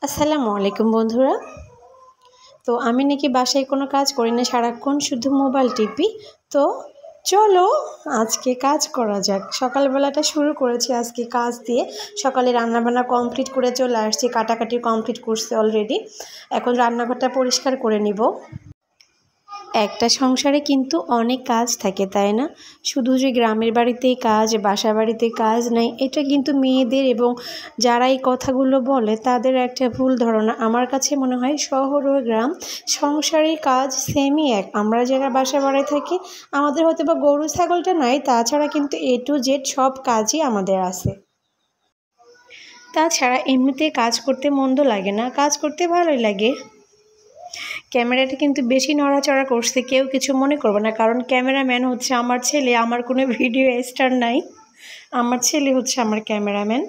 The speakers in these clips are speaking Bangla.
আসসালামু আলাইকুম বন্ধুরা। তো আমি নাকি বাসায় কোনো কাজ করি না, সারাক্ষণ শুধু মোবাইল টিপি। তো চলো আজকে কাজ করা যাক। সকালবেলাটা শুরু করেছি আজকে কাজ দিয়ে। সকালে রান্নাবান্না কমপ্লিট করে চলে আসছি, কাটাকাটি কমপ্লিট করছি অলরেডি। এখন রান্নাঘরটা পরিষ্কার করে নিব। একটা সংসারে কিন্তু অনেক কাজ থাকে, তাই না? শুধু যে গ্রামের বাড়িতেই কাজ, বাসা বাড়িতে কাজ নাই, এটা কিন্তু মেয়েদের এবং যারা এই কথাগুলো বলে তাদের একটা ভুল ধারণা। আমার কাছে মনে হয় শহর ও গ্রাম সংসারের কাজ সেমই এক। আমরা যারা বাসা বাড়ায় থাকি, আমাদের হয়তো বা গরু ছাগলটা নাই, তাছাড়া কিন্তু A to Z সব কাজই আমাদের আছে। তাছাড়া এমনিতে কাজ করতে মন্দ লাগে না, কাজ করতে ভালোই লাগে। ক্যামেরাটা কিন্তু বেশি নড়াচড়া করছে, কেউ কিছু মনে করবে না, কারণ ক্যামেরাম্যান হচ্ছে আমার ছেলে। আমার কোনো ভিডিও স্টার নাই, আমার ছেলে হচ্ছে আমার ক্যামেরাম্যান।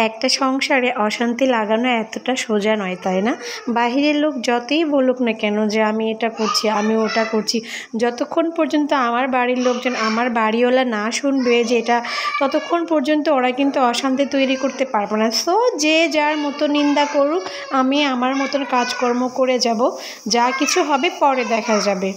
একটা সংসারে অশান্তি লাগানো এতটা সোজা নয়, তাই না? বাহিরের লোক যতই বলুক না কেন যে আমি এটা করছি, আমি ওটা করছি, যতক্ষণ পর্যন্ত আমার বাড়ির লোকজন, আমার বাড়িওয়ালা না শুনবে যেটা, ততক্ষণ পর্যন্ত ওরা কিন্তু অশান্তি তৈরি করতে পারবে না। সো যে যার মতো নিন্দা করুক, আমি আমার মতন কাজকর্ম করে যাব, যা কিছু হবে পরে দেখা যাবে।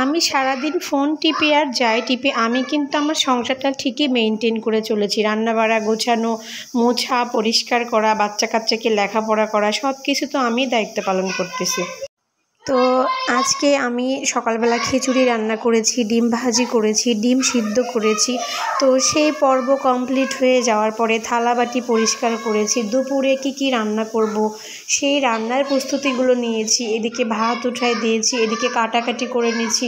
আমি সারাদিন ফোন টিপি আর যাই টিপি, আমি কিন্তু আমার সংসারটা ঠিকই মেনটেন করে চলেছি। রান্নাবাড়া, গোছানো, মোছা, পরিষ্কার করা, বাচ্চা কাচ্চাকে লেখাপড়া করা, সব কিছু তো আমিই দায়িত্ব পালন করতেছি। তো আজকে আমি সকালবেলা খিচুড়ি রান্না করেছি, ডিম ভাজি করেছি, ডিম সিদ্ধ করেছি। তো সেই পর্ব কমপ্লিট হয়ে যাওয়ার পরে থালাবাটি পরিষ্কার করেছি। দুপুরে কি রান্না করব, সেই রান্নার প্রস্তুতিগুলো নিয়েছি। এদিকে ভাত উঠাই দিয়েছি, এদিকে কাটাকাটি করে নিয়েছি।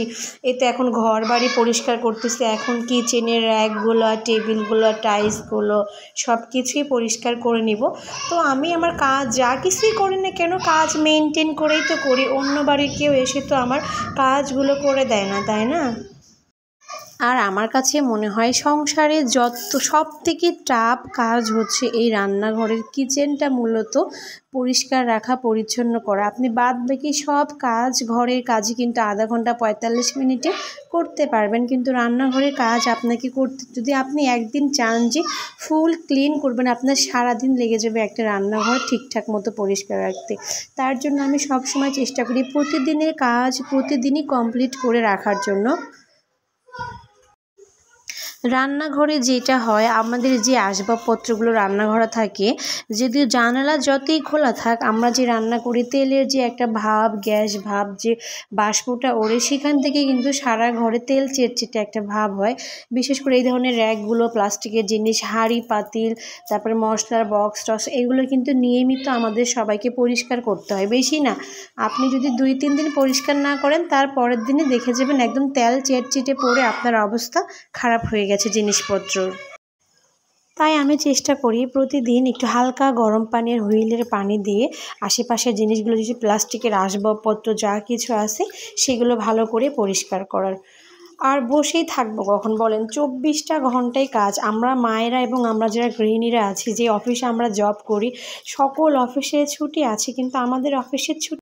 এতে এখন ঘর বাড়ি পরিষ্কার করতেছি। এখন কিচেনের র্যাকগুলো, টেবিলগুলো, টাইলসগুলো সব কিছুই পরিষ্কার করে নিব। তো আমি আমার কাজ যা কিছুই করি না কেন, কাজ মেনটেন করেই তো করি। অন্য বাড়ির কেউ এসে তো আমার কাজগুলো করে দেয় না, তাই না? আর আমার কাছে মনে হয় সংসারে সব থেকে টাফ কাজ হচ্ছে এই রান্নাঘরের কিচেনটা মূলত পরিষ্কার রাখা, পরিচ্ছন্ন করা। আপনি বাদ বাকি সব কাজ, ঘরের কাজই কিন্তু আধা ঘন্টা 45 মিনিটে করতে পারবেন, কিন্তু রান্নাঘরের কাজ আপনাকে করতে, যদি আপনি একদিন চান যে ফুল ক্লিন করবেন, আপনার সারাদিন লেগে যাবে একটা রান্নাঘর ঠিকঠাক মতো পরিষ্কার রাখতে। তার জন্য আমি সবসময় চেষ্টা করি প্রতিদিনের কাজ প্রতিদিনই কমপ্লিট করে রাখার জন্য। রান্নাঘরে যেটা হয়, আমাদের যে আসবাবপত্রগুলো রান্নাঘরে থাকে, যদি জানালা যতই খোলা থাক, আমরা যে রান্না করি তেলের যে একটা ভাব, গ্যাস ভাব, যে বাষ্পটা ওড়ে, সেখান থেকে কিন্তু সারা ঘরে তেল চেটচেটে একটা ভাব হয়। বিশেষ করে এই ধরনের র্যাকগুলো, প্লাস্টিকের জিনিস, হাঁড়ি পাতিল, তারপরে মশলার বক্স টক্স, এগুলো কিন্তু নিয়মিত আমাদের সবাইকে পরিষ্কার করতে হয়। বেশি না, আপনি যদি 2-3 দিন পরিষ্কার না করেন, তার পরের দিনে দেখে যাবেন একদম তেল চেটচেটে পড়ে আপনার অবস্থা খারাপ হয়ে গেছে জিনিসপত্র। তাই আমি চেষ্টা করি প্রতিদিন একটু হালকা গরম পানির হুইলের পানি দিয়ে আশেপাশের জিনিসগুলো, যে প্লাস্টিকের আসবাবপত্র যা কিছু আছে, সেগুলো ভালো করে পরিষ্কার করার। আর বসেই থাকবো কখন বলেন? 24টা ঘন্টায় কাজ। আমরা মায়েরা এবং আমরা যারা গৃহিণীরা আছি, যে অফিসে আমরা জব করি, সকল অফিসে ছুটি আছে, কিন্তু আমাদের অফিসের ছুটি